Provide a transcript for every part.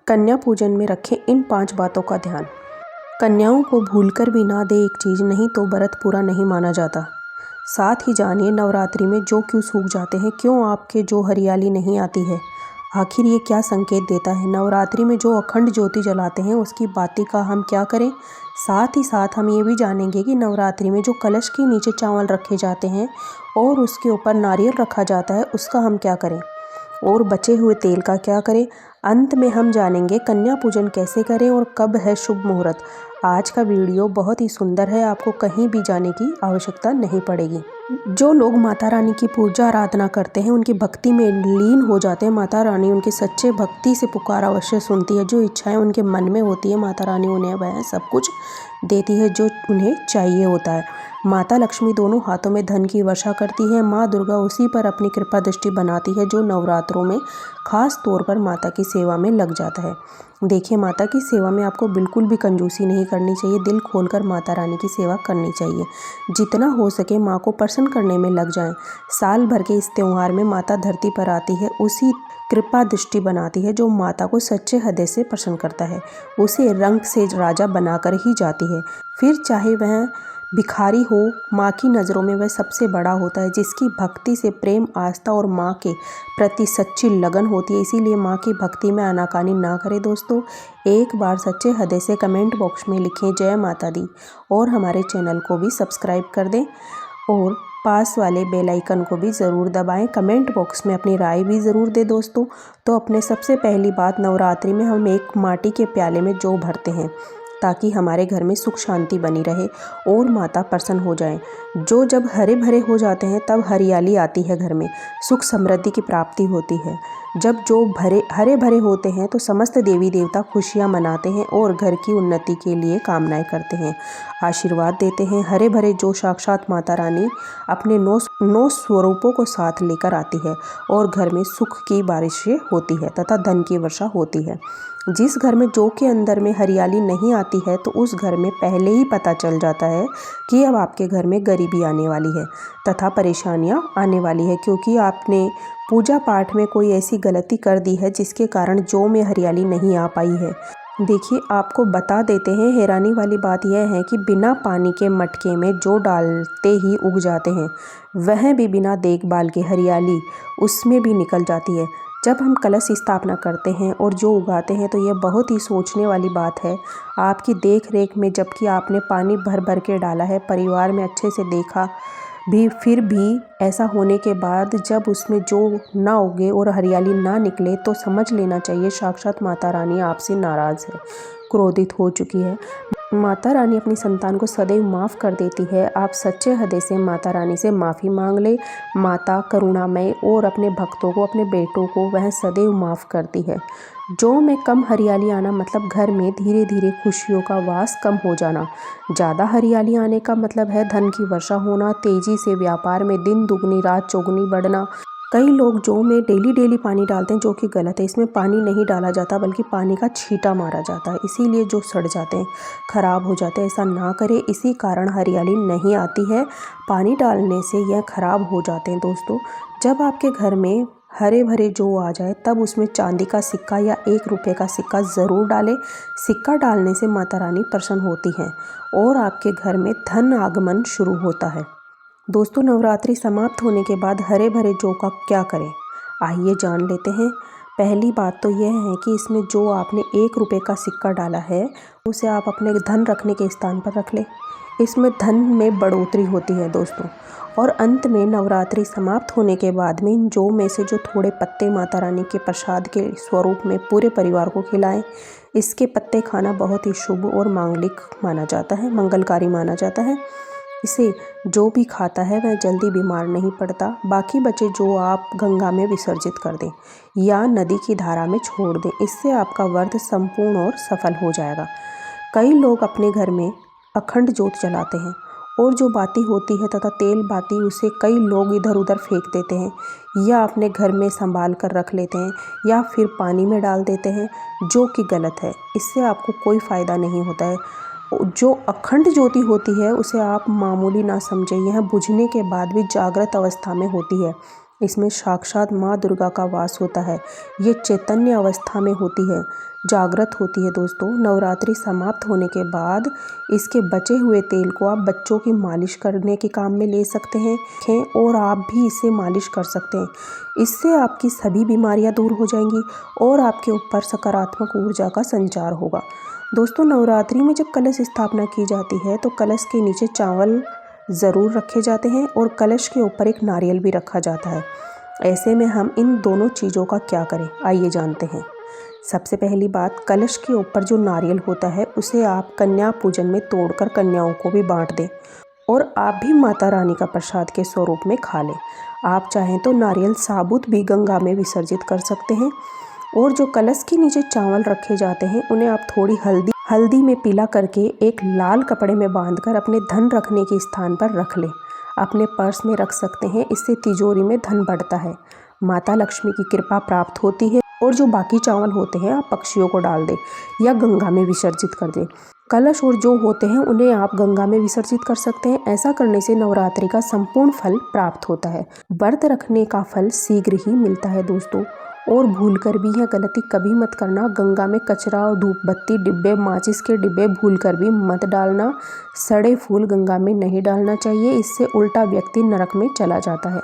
कन्या पूजन में रखें इन 5 बातों का ध्यान। कन्याओं को भूलकर भी ना दे एक चीज़, नहीं तो व्रत पूरा नहीं माना जाता। साथ ही जानिए नवरात्रि में जो क्यों सूख जाते हैं, क्यों आपके जो हरियाली नहीं आती है, आखिर ये क्या संकेत देता है। नवरात्रि में जो अखंड ज्योति जलाते हैं उसकी बाती का हम क्या करें। साथ ही साथ हम ये भी जानेंगे कि नवरात्रि में जो कलश के नीचे चावल रखे जाते हैं और उसके ऊपर नारियल रखा जाता है उसका हम क्या करें, और बचे हुए तेल का क्या करें। अंत में हम जानेंगे कन्या पूजन कैसे करें और कब है शुभ मुहूर्त। आज का वीडियो बहुत ही सुंदर है, आपको कहीं भी जाने की आवश्यकता नहीं पड़ेगी। जो लोग माता रानी की पूजा आराधना करते हैं, उनकी भक्ति में लीन हो जाते हैं, माता रानी उनके सच्चे भक्ति से पुकार अवश्य सुनती है। जो इच्छाएं उनके मन में होती है, माता रानी उन्हें वह सब कुछ देती है जो उन्हें चाहिए होता है। माता लक्ष्मी दोनों हाथों में धन की वर्षा करती है। माँ दुर्गा उसी पर अपनी कृपा दृष्टि बनाती है जो नवरात्रों में खास तौर पर माता की सेवा में लग जाता है। देखिए, माता की सेवा में आपको बिल्कुल भी कंजूसी नहीं करनी चाहिए, दिल खोलकर माता रानी की सेवा करनी चाहिए। जितना हो सके माँ को प्रसन्न करने में लग जाएं। साल भर के इस त्यौहार में माता धरती पर आती है, उसी कृपा दृष्टि बनाती है जो माता को सच्चे हृदय से प्रसन्न करता है, उसे रंग से राजा बनाकर ही जाती है। फिर चाहे वह भिखारी हो, माँ की नज़रों में वह सबसे बड़ा होता है जिसकी भक्ति से प्रेम, आस्था और माँ के प्रति सच्ची लगन होती है। इसीलिए माँ की भक्ति में आनाकानी ना करें दोस्तों। एक बार सच्चे हृदय से कमेंट बॉक्स में लिखें जय माता दी, और हमारे चैनल को भी सब्सक्राइब कर दें और पास वाले बेल आइकन को भी ज़रूर दबाएं। कमेंट बॉक्स में अपनी राय भी ज़रूर दें दोस्तों। तो अपने सबसे पहली बात, नवरात्रि में हम एक माटी के प्याले में जौ भरते हैं ताकि हमारे घर में सुख शांति बनी रहे और माता प्रसन्न हो जाएं। जो जब हरे भरे हो जाते हैं तब हरियाली आती है, घर में सुख समृद्धि की प्राप्ति होती है। जब जो हरे भरे होते हैं तो समस्त देवी देवता खुशियां मनाते हैं और घर की उन्नति के लिए कामनाएं करते हैं, आशीर्वाद देते हैं। हरे भरे जो साक्षात माता रानी अपने नौ स्वरूपों को साथ लेकर आती है और घर में सुख की बारिशें होती है तथा धन की वर्षा होती है। जिस घर में जौ के अंदर में हरियाली नहीं आती है तो उस घर में पहले ही पता चल जाता है कि अब आपके घर में गरीबी आने वाली है तथा परेशानियां आने वाली है, क्योंकि आपने पूजा पाठ में कोई ऐसी गलती कर दी है जिसके कारण जौ में हरियाली नहीं आ पाई है। देखिए, आपको बता देते हैं, हैरानी वाली बात यह है कि बिना पानी के मटके में जौ डालते ही उग जाते हैं, वह भी बिना देखभाल के हरियाली उसमें भी निकल जाती है। जब हम कलश स्थापना करते हैं और जो उगाते हैं तो यह बहुत ही सोचने वाली बात है आपकी देख रेख में, जबकि आपने पानी भर भर के डाला है, परिवार में अच्छे से देखा भी, फिर भी ऐसा होने के बाद जब उसमें जो ना उगे और हरियाली ना निकले तो समझ लेना चाहिए साक्षात माता रानी आपसे नाराज़ है, क्रोधित हो चुकी है। माता रानी अपनी संतान को सदैव माफ़ कर देती है। आप सच्चे हृदय से माता रानी से माफ़ी मांग ले। माता करुणामय और अपने भक्तों को, अपने बेटों को वह सदैव माफ़ करती है। जौ में कम हरियाली आना मतलब घर में धीरे धीरे खुशियों का वास कम हो जाना। ज़्यादा हरियाली आने का मतलब है धन की वर्षा होना, तेज़ी से व्यापार में दिन दुगनी रात चौगुनी बढ़ना। कई लोग जौ में डेली पानी डालते हैं जो कि गलत है। इसमें पानी नहीं डाला जाता बल्कि पानी का छींटा मारा जाता है, इसीलिए जो सड़ जाते हैं, खराब हो जाते हैं। ऐसा ना करें, इसी कारण हरियाली नहीं आती है। पानी डालने से यह खराब हो जाते हैं दोस्तों। जब आपके घर में हरे भरे जौ आ जाए तब उसमें चांदी का सिक्का या 1 रुपये का सिक्का ज़रूर डालें। सिक्का डालने से माता रानी प्रसन्न होती हैं और आपके घर में धन आगमन शुरू होता है। दोस्तों, नवरात्रि समाप्त होने के बाद हरे भरे जौ का क्या करें, आइए जान लेते हैं। पहली बात तो यह है कि इसमें जो आपने 1 रुपये का सिक्का डाला है उसे आप अपने धन रखने के स्थान पर रख लें। इसमें धन में बढ़ोतरी होती है दोस्तों। और अंत में नवरात्रि समाप्त होने के बाद में इन जौ में से जो थोड़े पत्ते माता रानी के प्रसाद के स्वरूप में पूरे परिवार को खिलाएं। इसके पत्ते खाना बहुत ही शुभ और मांगलिक माना जाता है, मंगलकारी माना जाता है। इसे जो भी खाता है वह जल्दी बीमार नहीं पड़ता। बाकी बचे जो आप गंगा में विसर्जित कर दें या नदी की धारा में छोड़ दें, इससे आपका व्रत संपूर्ण और सफल हो जाएगा। कई लोग अपने घर में अखंड ज्योत जलाते हैं और जो बाती होती है तथा तेल बाती, उसे कई लोग इधर उधर फेंक देते हैं या अपने घर में संभाल कर रख लेते हैं या फिर पानी में डाल देते हैं, जो कि गलत है। इससे आपको कोई फ़ायदा नहीं होता है। जो अखंड ज्योति होती है उसे आप मामूली ना समझें, यह बुझने के बाद भी जागृत अवस्था में होती है। इसमें साक्षात माँ दुर्गा का वास होता है। ये चैतन्य अवस्था में होती है, जागृत होती है दोस्तों। नवरात्रि समाप्त होने के बाद इसके बचे हुए तेल को आप बच्चों की मालिश करने के काम में ले सकते हैं और आप भी इसे मालिश कर सकते हैं। इससे आपकी सभी बीमारियां दूर हो जाएंगी और आपके ऊपर सकारात्मक ऊर्जा का संचार होगा। दोस्तों, नवरात्रि में जब कलश स्थापना की जाती है तो कलश के नीचे चावल ज़रूर रखे जाते हैं और कलश के ऊपर एक नारियल भी रखा जाता है। ऐसे में हम इन दोनों चीज़ों का क्या करें, आइए जानते हैं। सबसे पहली बात, कलश के ऊपर जो नारियल होता है उसे आप कन्या पूजन में तोड़कर कन्याओं को भी बांट दें और आप भी माता रानी का प्रसाद के स्वरूप में खा लें। आप चाहें तो नारियल साबुत भी गंगा में विसर्जित कर सकते हैं। और जो कलश के नीचे चावल रखे जाते हैं उन्हें आप थोड़ी हल्दी में पीला करके एक लाल कपड़े में बांधकर अपने धन रखने के स्थान पर रख लें। अपने पर्स में रख सकते हैं, इससे तिजोरी में धन बढ़ता है, माता लक्ष्मी की कृपा प्राप्त होती है। और जो बाकी चावल होते हैं आप पक्षियों को डाल दें या गंगा में विसर्जित कर दें। कलश और जो होते हैं उन्हें आप गंगा में विसर्जित कर सकते हैं। ऐसा करने से नवरात्रि का संपूर्ण फल प्राप्त होता है। व्रत रखने का फल शीघ्र ही मिलता है दोस्तों। और भूलकर भी यह गलती कभी मत करना, गंगा में कचरा और धूप बत्ती डिब्बे, माचिस के डिब्बे भूलकर भी मत डालना। सड़े फूल गंगा में नहीं डालना चाहिए, इससे उल्टा व्यक्ति नरक में चला जाता है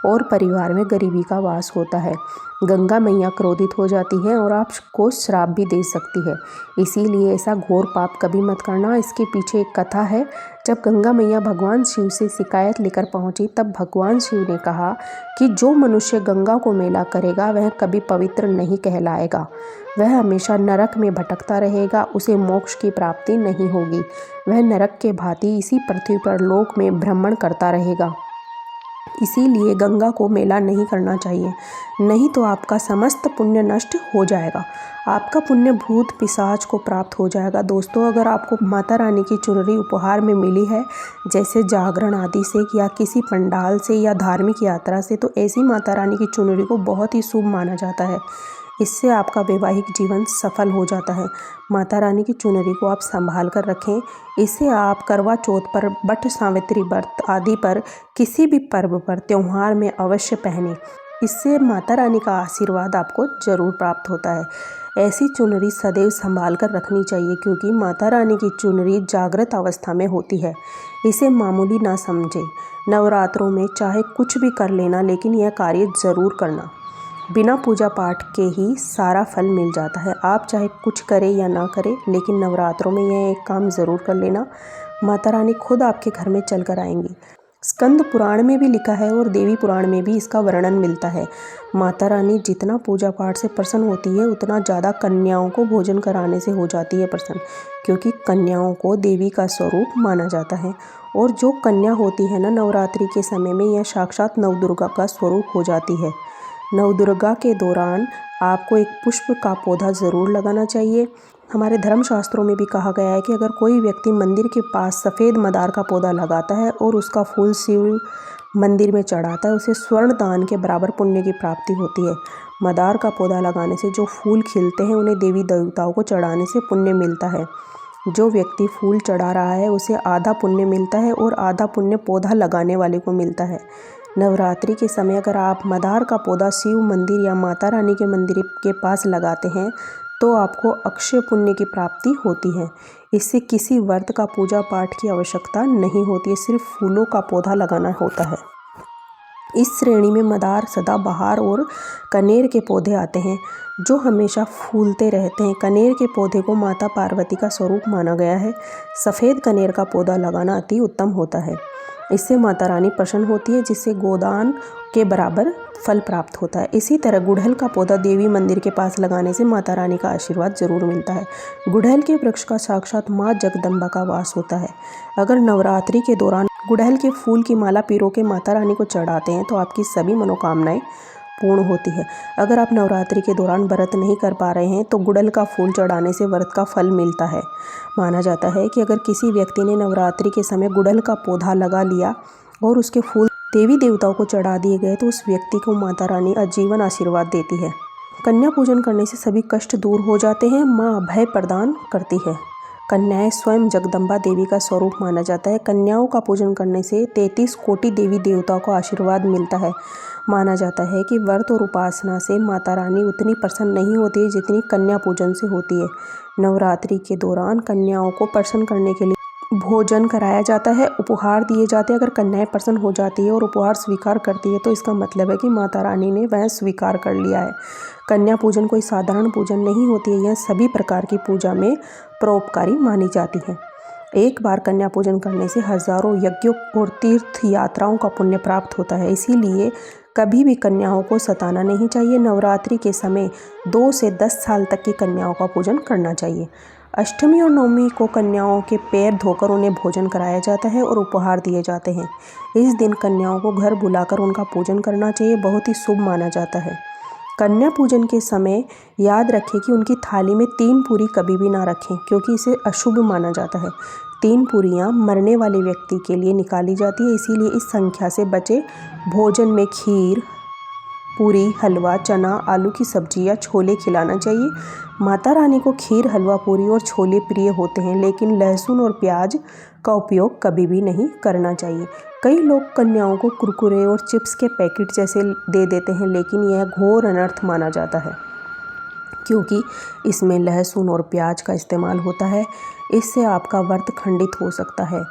और परिवार में गरीबी का वास होता है। गंगा मैया क्रोधित हो जाती है और आपको श्राप भी दे सकती है, इसीलिए ऐसा घोर पाप कभी मत करना। इसके पीछे एक कथा है। जब गंगा मैया भगवान शिव से शिकायत लेकर पहुंची तब भगवान शिव ने कहा कि जो मनुष्य गंगा को मैला करेगा वह कभी पवित्र नहीं कहलाएगा, वह हमेशा नरक में भटकता रहेगा, उसे मोक्ष की प्राप्ति नहीं होगी, वह नरक के भांति इसी पृथ्वी पर लोक में भ्रमण करता रहेगा। इसीलिए गंगा को मैला नहीं करना चाहिए, नहीं तो आपका समस्त पुण्य नष्ट हो जाएगा, आपका पुण्य भूत पिशाच को प्राप्त हो जाएगा। दोस्तों, अगर आपको माता रानी की चुनरी उपहार में मिली है, जैसे जागरण आदि से या किसी पंडाल से या धार्मिक यात्रा से, तो ऐसी माता रानी की चुनरी को बहुत ही शुभ माना जाता है। इससे आपका वैवाहिक जीवन सफल हो जाता है। माता रानी की चुनरी को आप संभाल कर रखें। इसे आप करवा चौथ पर, वट सावित्री व्रत आदि पर, किसी भी पर्व पर, त्यौहार में अवश्य पहनें। इससे माता रानी का आशीर्वाद आपको जरूर प्राप्त होता है। ऐसी चुनरी सदैव संभाल कर रखनी चाहिए क्योंकि माता रानी की चुनरी जागृत अवस्था में होती है। इसे मामूली ना समझें। नवरात्रों में चाहे कुछ भी कर लेना, लेकिन यह कार्य ज़रूर करना। बिना पूजा पाठ के ही सारा फल मिल जाता है। आप चाहे कुछ करें या ना करें, लेकिन नवरात्रों में यह एक काम ज़रूर कर लेना। माता रानी खुद आपके घर में चल कर आएंगी। स्कंद पुराण में भी लिखा है और देवी पुराण में भी इसका वर्णन मिलता है। माता रानी जितना पूजा पाठ से प्रसन्न होती है उतना ज़्यादा कन्याओं को भोजन कराने से हो जाती है प्रसन्न, क्योंकि कन्याओं को देवी का स्वरूप माना जाता है। और जो कन्या होती है ना, नवरात्रि के समय में यह साक्षात नवदुर्गा का स्वरूप हो जाती है। नवदुर्गा के दौरान आपको एक पुष्प का पौधा ज़रूर लगाना चाहिए। हमारे धर्मशास्त्रों में भी कहा गया है कि अगर कोई व्यक्ति मंदिर के पास सफ़ेद मदार का पौधा लगाता है और उसका फूल शिव मंदिर में चढ़ाता है, उसे स्वर्ण दान के बराबर पुण्य की प्राप्ति होती है। मदार का पौधा लगाने से जो फूल खिलते हैं उन्हें देवी देवताओं को चढ़ाने से पुण्य मिलता है। जो व्यक्ति फूल चढ़ा रहा है उसे आधा पुण्य मिलता है और आधा पुण्य पौधा लगाने वाले को मिलता है। नवरात्रि के समय अगर आप मदार का पौधा शिव मंदिर या माता रानी के मंदिर के पास लगाते हैं तो आपको अक्षय पुण्य की प्राप्ति होती है। इससे किसी व्रत का पूजा पाठ की आवश्यकता नहीं होती है, सिर्फ फूलों का पौधा लगाना होता है। इस श्रेणी में मदार, सदाबहार और कनेर के पौधे आते हैं जो हमेशा फूलते रहते हैं। कनेर के पौधे को माता पार्वती का स्वरूप माना गया है। सफ़ेद कनेर का पौधा लगाना अति उत्तम होता है। इससे माता रानी प्रसन्न होती है, जिससे गोदान के बराबर फल प्राप्त होता है। इसी तरह गुड़हल का पौधा देवी मंदिर के पास लगाने से माता रानी का आशीर्वाद जरूर मिलता है। गुड़हल के वृक्ष का साक्षात माँ जगदम्बा का वास होता है। अगर नवरात्रि के दौरान गुड़हल के फूल की माला पिरो के माता रानी को चढ़ाते हैं तो आपकी सभी मनोकामनाएं पूर्ण होती है। अगर आप नवरात्रि के दौरान व्रत नहीं कर पा रहे हैं तो गुड़हल का फूल चढ़ाने से व्रत का फल मिलता है। माना जाता है कि अगर किसी व्यक्ति ने नवरात्रि के समय गुड़हल का पौधा लगा लिया और उसके फूल देवी देवताओं को चढ़ा दिए गए तो उस व्यक्ति को माता रानी आजीवन आशीर्वाद देती है। कन्या पूजन करने से सभी कष्ट दूर हो जाते हैं। माँ अभय प्रदान करती है। कन्याएं स्वयं जगदम्बा देवी का स्वरूप माना जाता है। कन्याओं का पूजन करने से 33 कोटि देवी देवताओं को आशीर्वाद मिलता है। माना जाता है कि व्रत और उपासना से माता रानी उतनी प्रसन्न नहीं होती है जितनी कन्या पूजन से होती है। नवरात्रि के दौरान कन्याओं को प्रसन्न करने के लिए भोजन कराया जाता है, उपहार दिए जाते हैं। अगर कन्याएं प्रसन्न हो जाती है और उपहार स्वीकार करती है तो इसका मतलब है कि माता रानी ने वह स्वीकार कर लिया है। कन्या पूजन कोई साधारण पूजन नहीं होती है, यह सभी प्रकार की पूजा में परोपकारी मानी जाती है। एक बार कन्या पूजन करने से हजारों यज्ञों और तीर्थ यात्राओं का पुण्य प्राप्त होता है, इसीलिए कभी भी कन्याओं को सताना नहीं चाहिए। नवरात्रि के समय 2 से 10 साल तक की कन्याओं का पूजन करना चाहिए। अष्टमी और नवमी को कन्याओं के पैर धोकर उन्हें भोजन कराया जाता है और उपहार दिए जाते हैं। इस दिन कन्याओं को घर बुलाकर उनका पूजन करना चाहिए, बहुत ही शुभ माना जाता है। कन्या पूजन के समय याद रखें कि उनकी थाली में 3 पूरी कभी भी ना रखें, क्योंकि इसे अशुभ माना जाता है। 3 पूरियाँ मरने वाले व्यक्ति के लिए निकाली जाती है, इसीलिए इस संख्या से बचे। भोजन में खीर, पूरी, हलवा, चना, आलू की सब्जी या छोले खिलाना चाहिए। माता रानी को खीर, हलवा, पूरी और छोले प्रिय होते हैं, लेकिन लहसुन और प्याज का उपयोग कभी भी नहीं करना चाहिए। कई लोग कन्याओं को कुरकुरे और चिप्स के पैकेट जैसे दे देते हैं, लेकिन यह घोर अनर्थ माना जाता है, क्योंकि इसमें लहसुन और प्याज का इस्तेमाल होता है। इससे आपका व्रत खंडित हो सकता है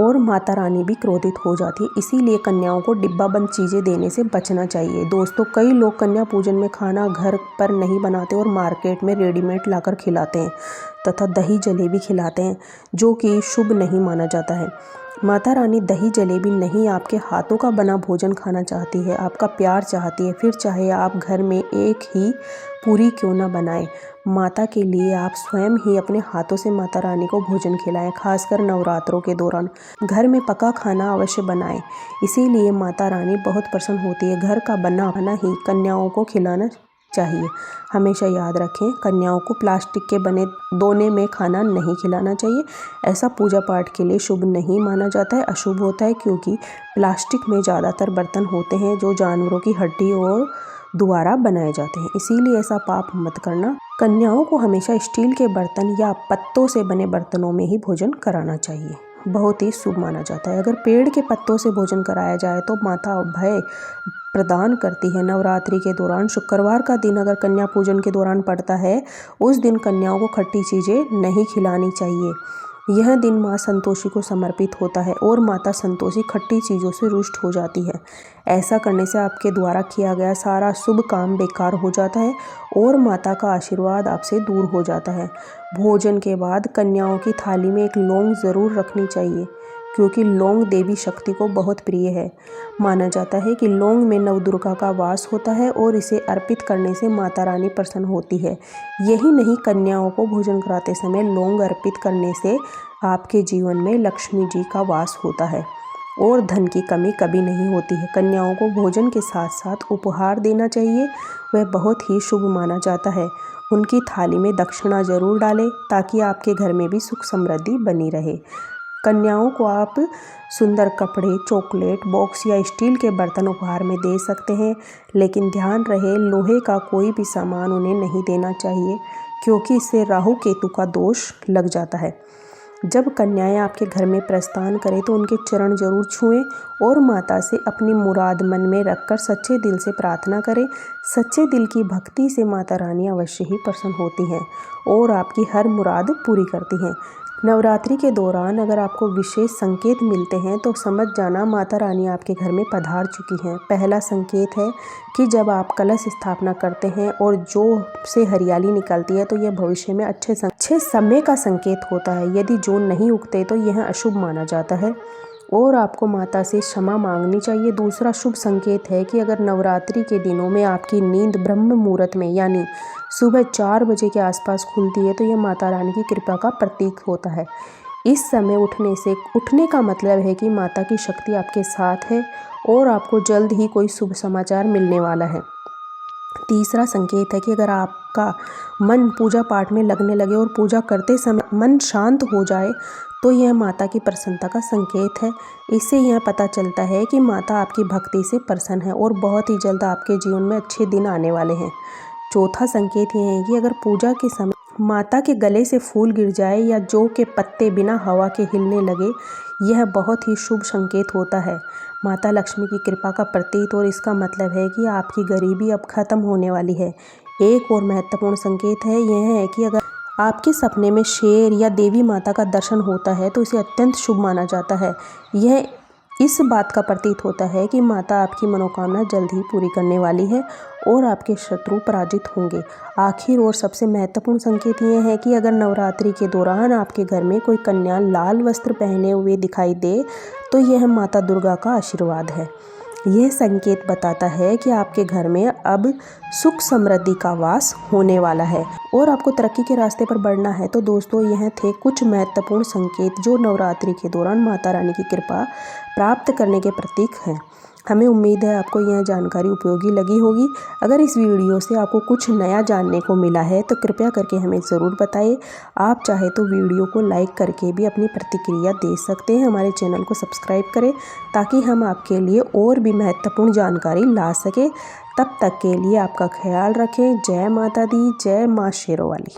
और माता रानी भी क्रोधित हो जाती है, इसीलिए कन्याओं को डिब्बाबंद चीज़ें देने से बचना चाहिए। दोस्तों, कई लोग कन्या पूजन में खाना घर पर नहीं बनाते और मार्केट में रेडीमेड लाकर खिलाते हैं तथा दही जलेबी खिलाते हैं, जो कि शुभ नहीं माना जाता है। माता रानी दही जलेबी नहीं, आपके हाथों का बना भोजन खाना चाहती है, आपका प्यार चाहती है। फिर चाहे आप घर में एक ही पूरी क्यों ना बनाएं, माता के लिए आप स्वयं ही अपने हाथों से माता रानी को भोजन खिलाएं। खासकर नवरात्रों के दौरान घर में पका खाना अवश्य बनाएं, इसीलिए माता रानी बहुत प्रसन्न होती है। घर का बना खाना ही कन्याओं को खिलाना चाहिए। हमेशा याद रखें, कन्याओं को प्लास्टिक के बने दोने में खाना नहीं खिलाना चाहिए। ऐसा पूजा पाठ के लिए शुभ नहीं माना जाता है, अशुभ होता है, क्योंकि प्लास्टिक में ज़्यादातर बर्तन होते हैं जो जानवरों की हड्डी और द्वारा बनाए जाते हैं, इसीलिए ऐसा पाप मत करना। कन्याओं को हमेशा स्टील के बर्तन या पत्तों से बने बर्तनों में ही भोजन कराना चाहिए, बहुत ही शुभ माना जाता है। अगर पेड़ के पत्तों से भोजन कराया जाए तो माता अभय प्रदान करती है। नवरात्रि के दौरान शुक्रवार का दिन अगर कन्या पूजन के दौरान पड़ता है, उस दिन कन्याओं को खट्टी चीज़ें नहीं खिलानी चाहिए। यह दिन माँ संतोषी को समर्पित होता है और माता संतोषी खट्टी चीज़ों से रुष्ट हो जाती है। ऐसा करने से आपके द्वारा किया गया सारा शुभ काम बेकार हो जाता है और माता का आशीर्वाद आपसे दूर हो जाता है। भोजन के बाद कन्याओं की थाली में एक लौंग ज़रूर रखनी चाहिए, क्योंकि लौंग देवी शक्ति को बहुत प्रिय है। माना जाता है कि लौंग में नवदुर्गा का वास होता है और इसे अर्पित करने से माता रानी प्रसन्न होती है। यही नहीं, कन्याओं को भोजन कराते समय लौंग अर्पित करने से आपके जीवन में लक्ष्मी जी का वास होता है और धन की कमी कभी नहीं होती है। कन्याओं को भोजन के साथ साथ उपहार देना चाहिए, वह बहुत ही शुभ माना जाता है। उनकी थाली में दक्षिणा जरूर डालें, ताकि आपके घर में भी सुख समृद्धि बनी रहे। कन्याओं को आप सुंदर कपड़े, चॉकलेट बॉक्स या स्टील के बर्तन उपहार में दे सकते हैं, लेकिन ध्यान रहे, लोहे का कोई भी सामान उन्हें नहीं देना चाहिए, क्योंकि इससे राहु केतु का दोष लग जाता है। जब कन्याएं आपके घर में प्रस्थान करें तो उनके चरण जरूर छुएं और माता से अपनी मुराद मन में रखकर सच्चे दिल से प्रार्थना करें। सच्चे दिल की भक्ति से माता रानी अवश्य ही प्रसन्न होती हैं और आपकी हर मुराद पूरी करती हैं। नवरात्रि के दौरान अगर आपको विशेष संकेत मिलते हैं तो समझ जाना माता रानी आपके घर में पधार चुकी हैं। पहला संकेत है कि जब आप कलश स्थापना करते हैं और जो से हरियाली निकलती है तो यह भविष्य में अच्छे समय का संकेत होता है। यदि जो नहीं उगते तो यह अशुभ माना जाता है और आपको माता से क्षमा मांगनी चाहिए। दूसरा शुभ संकेत है कि अगर नवरात्रि के दिनों में आपकी नींद ब्रह्म मुहूर्त में यानी सुबह 4 बजे के आसपास खुलती है तो यह माता रानी की कृपा का प्रतीक होता है। इस समय उठने का मतलब है कि माता की शक्ति आपके साथ है और आपको जल्द ही कोई शुभ समाचार मिलने वाला है। तीसरा संकेत है कि अगर आपका मन पूजा पाठ में लगने लगे और पूजा करते समय मन शांत हो जाए तो यह माता की प्रसन्नता का संकेत है। इससे यह पता चलता है कि माता आपकी भक्ति से प्रसन्न है और बहुत ही जल्द आपके जीवन में अच्छे दिन आने वाले हैं। चौथा संकेत यह है कि अगर पूजा के समय माता के गले से फूल गिर जाए या जौ के पत्ते बिना हवा के हिलने लगे, यह बहुत ही शुभ संकेत होता है। माता लक्ष्मी की कृपा का प्रतीक और इसका मतलब है कि आपकी गरीबी अब खत्म होने वाली है। एक और महत्वपूर्ण संकेत है यह है कि अगर आपके सपने में शेर या देवी माता का दर्शन होता है तो इसे अत्यंत शुभ माना जाता है। यह इस बात का प्रतीत होता है कि माता आपकी मनोकामना जल्द ही पूरी करने वाली है और आपके शत्रु पराजित होंगे। आखिर और सबसे महत्वपूर्ण संकेत यह है कि अगर नवरात्रि के दौरान आपके घर में कोई कन्या लाल वस्त्र पहने हुए दिखाई दे तो यह माता दुर्गा का आशीर्वाद है। यह संकेत बताता है कि आपके घर में अब सुख समृद्धि का वास होने वाला है और आपको तरक्की के रास्ते पर बढ़ना है। तो दोस्तों, यह थे कुछ महत्वपूर्ण संकेत जो नवरात्रि के दौरान माता रानी की कृपा प्राप्त करने के प्रतीक हैं। हमें उम्मीद है आपको यह जानकारी उपयोगी लगी होगी। अगर इस वीडियो से आपको कुछ नया जानने को मिला है तो कृपया करके हमें ज़रूर बताइए। आप चाहे तो वीडियो को लाइक करके भी अपनी प्रतिक्रिया दे सकते हैं। हमारे चैनल को सब्सक्राइब करें ताकि हम आपके लिए और भी महत्वपूर्ण जानकारी ला सकें। तब तक के लिए आपका ख्याल रखें। जय माता दी, जय माँ शेरों वाली।